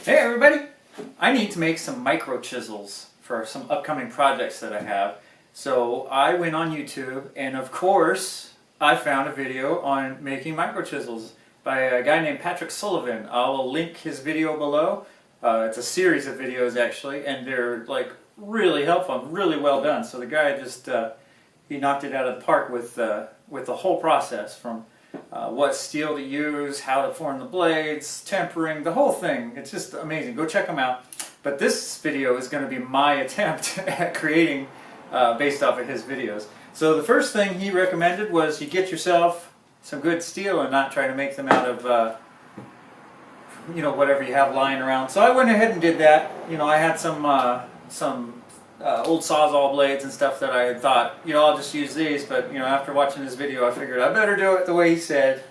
Hey everybody! I need to make some micro chisels for some upcoming projects that I have. So I went on YouTube and of course I found a video on making micro chisels by a guy named Patrick Sullivans. I'll link his video below. It's a series of videos actually, and they're like really helpful and really well done. So the guy just he knocked it out of the park with the whole process, from what steel to use, how to form the blades, tempering, the whole thing. It's just amazing. Go check them out. But this video is going to be my attempt at creating based off of his videos. So the first thing he recommended was you get yourself some good steel and not try to make them out of you know, whatever you have lying around. So I went ahead and did that. You know, I had some old Sawzall blades and stuff that I had thought, you know, I'll just use these, but you know, after watching his video I figured I better do it the way he said.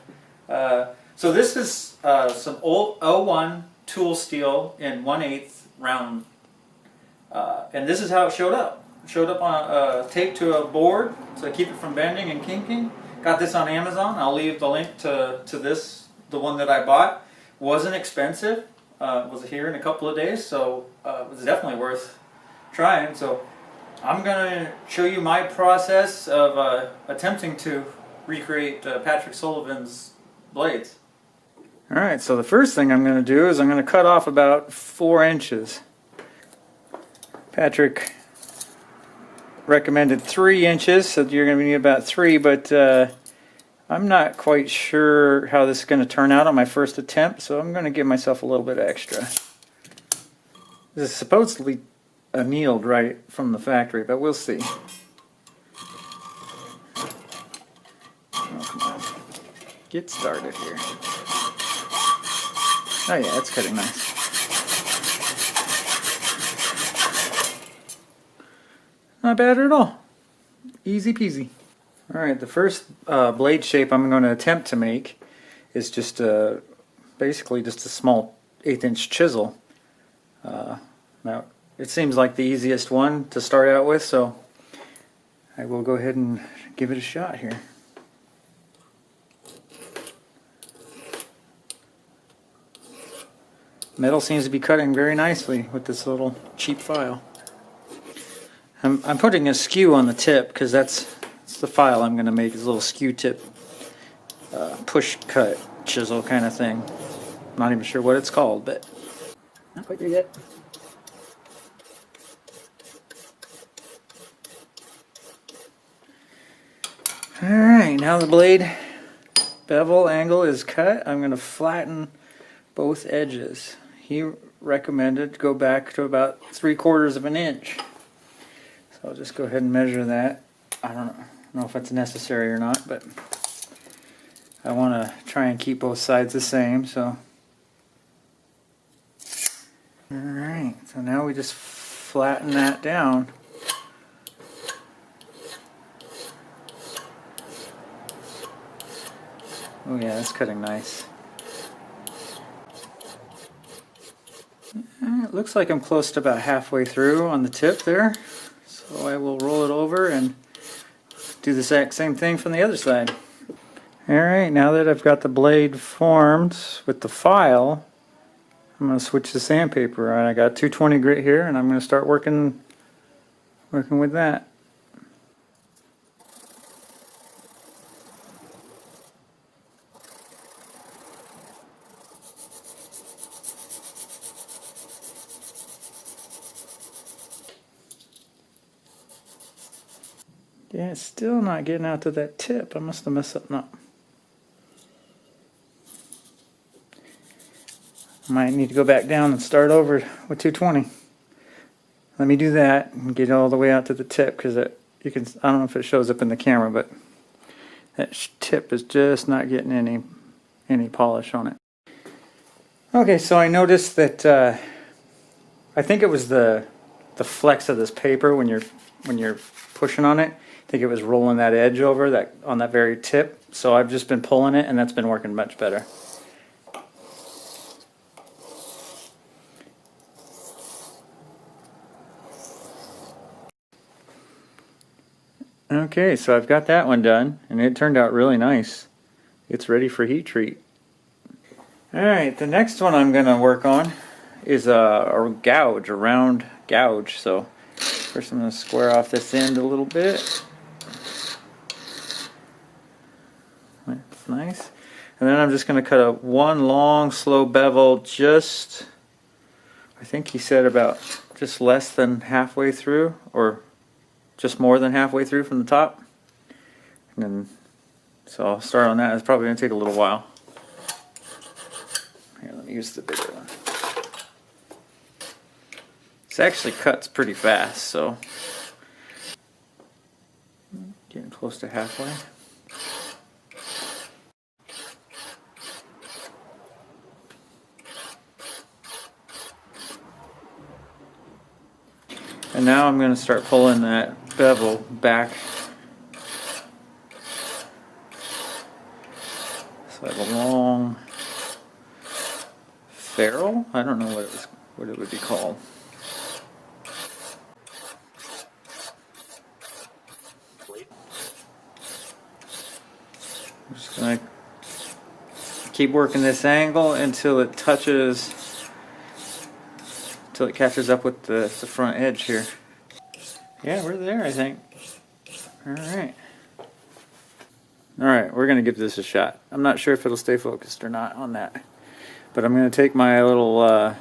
So this is some old 01 tool steel in 1/8 round, and this is how it showed up. It showed up on taped to a board so I keep it from bending and kinking. Got this on Amazon. I'll leave the link to this, the one that I bought. Wasn't expensive. Was here in a couple of days, so it was definitely worth trying. So I'm going to show you my process of attempting to recreate Patrick Sullivans' blades. Alright, so the first thing I'm going to do is I'm going to cut off about 4 inches. Patrick recommended 3 inches, so you're going to need about 3, but I'm not quite sure how this is going to turn out on my first attempt, so I'm going to give myself a little bit extra. This is supposedly annealed right from the factory, but we'll see. Oh, come on. Get started here. Oh yeah, that's cutting nice. Not bad at all. Easy peasy. Alright, the first blade shape I'm going to attempt to make is just basically just a small 1/8 inch chisel. Now, it seems like the easiest one to start out with, so I will go ahead and give it a shot here. Metal seems to be cutting very nicely with this little cheap file. I'm putting a skew on the tip because that's the file I'm going to make, is a little skew tip push cut chisel kind of thing. Not even sure what it's called, but not quite there yet. Alright, now the blade bevel angle is cut. I'm going to flatten both edges. He recommended go back to about 3/4 of an inch. So I'll just go ahead and measure that. I don't know if that's necessary or not, but I want to try and keep both sides the same. So, alright, so now we just flatten that down. Oh yeah, that's cutting nice. It looks like I'm close to about halfway through on the tip there. So I will roll it over and do the exact same thing from the other side. Alright, now that I've got the blade formed with the file, I'm going to switch to sandpaper. I got 220 grit here, and I'm going to start working with that. Yeah, it's still not getting out to that tip. I must have messed something up. Might need to go back down and start over with 220. Let me do that and get all the way out to the tip, because you can. I don't know if it shows up in the camera, but that tip is just not getting any polish on it. Okay, so I noticed that I think it was the flex of this paper when you're pushing on it. I think it was rolling that edge over that on that very tip. So I've just been pulling it, and that's been working much better. Okay, so I've got that one done, and it turned out really nice. It's ready for heat treat. Alright, the next one I'm going to work on is a gouge, a round gouge. So first I'm going to square off this end a little bit. That's nice. And then I'm just going to cut up one long slow bevel, just, I think he said about just less than halfway through, or just more than halfway through from the top. And then, so I'll start on that. It's probably going to take a little while. Here, let me use the bigger one. This actually cuts pretty fast, so getting close to halfway. And now I'm going to start pulling that bevel back. So I have a long ferrule. I don't know what it would be called. I'm just going to keep working this angle until it touches, until it catches up with the front edge here. Yeah, we're there, I think. Alright. Alright, we're going to give this a shot. I'm not sure if it'll stay focused or not on that. But I'm going to take my little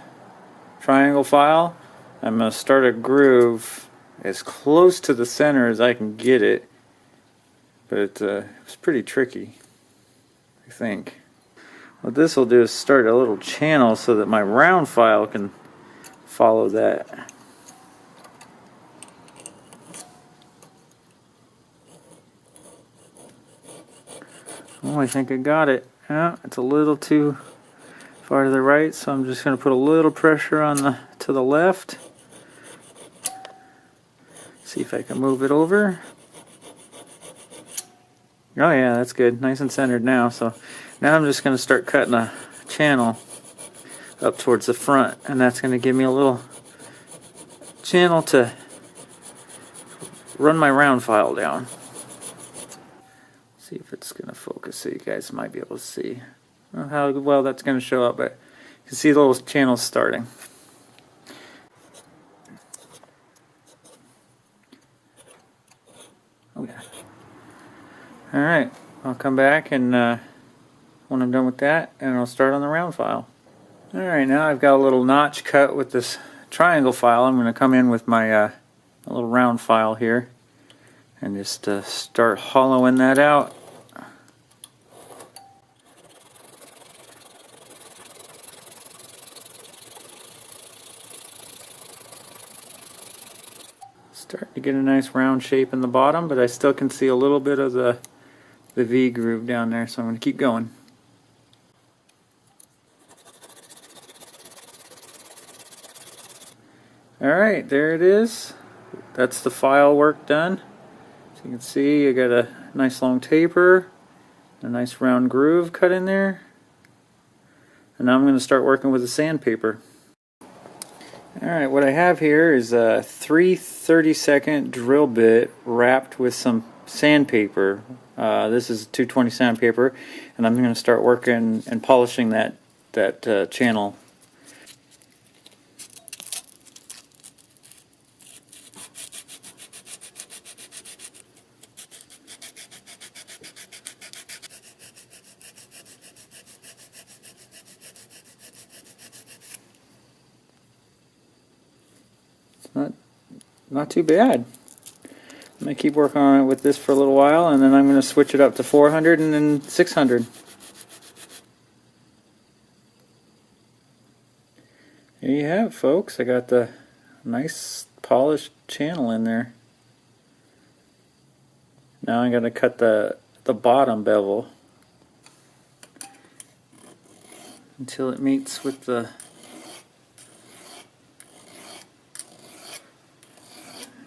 triangle file. I'm going to start a groove as close to the center as I can get it. But it's pretty tricky, I think. What this will do is start a little channel so that my round file can follow that. Oh, I think I got it. Yeah, it's a little too far to the right, so I'm just going to put a little pressure on to the left. See if I can move it over. Oh yeah, that's good. Nice and centered now. So now I'm just going to start cutting a channel up towards the front, and that's going to give me a little channel to run my round file down. See if it's going to focus so you guys might be able to see how well that's going to show up, but you can see the little channels starting. Oh yeah. Alright, I'll come back and when I'm done with that, and I'll start on the round file. Alright, now I've got a little notch cut with this triangle file. I'm going to come in with my little round file here and just start hollowing that out. Starting to get a nice round shape in the bottom, but I still can see a little bit of the V groove down there, so I'm going to keep going. Alright, there it is. That's the file work done. So you can see I got a nice long taper, a nice round groove cut in there. And now I'm going to start working with the sandpaper. Alright, what I have here is a 3/32 drill bit wrapped with some sandpaper. This is 220 sandpaper, and I'm going to start working and polishing that channel. Not too bad. I'm going to keep working on it with this for a little while, and then I'm going to switch it up to 400 and then 600. There you have it, folks. I got the nice polished channel in there. Now I'm going to cut the bottom bevel until it meets with the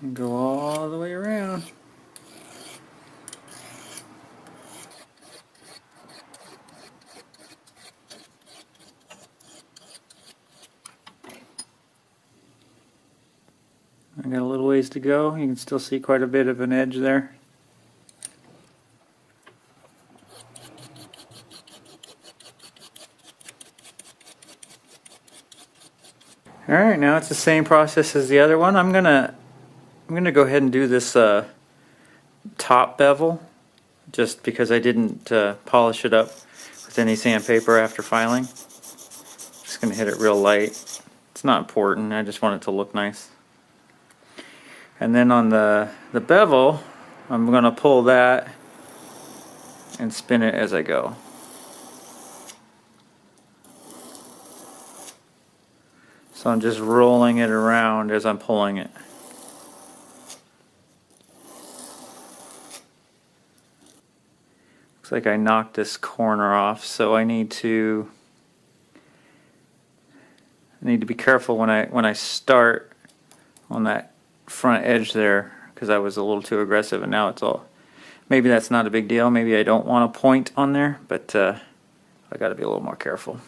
and go all the way around. I got a little ways to go. You can still see quite a bit of an edge there. Alright, now it's the same process as the other one. I'm gonna go ahead and do this top bevel, just because I didn't polish it up with any sandpaper after filing. Just gonna hit it real light. It's not important, I just want it to look nice. And then on the bevel, I'm gonna pull that and spin it as I go. So I'm just rolling it around as I'm pulling it. Looks like I knocked this corner off, so I need to be careful when I start on that front edge there, because I was a little too aggressive, and now it's all. Maybe that's not a big deal. Maybe I don't want a point on there, but I got to be a little more careful.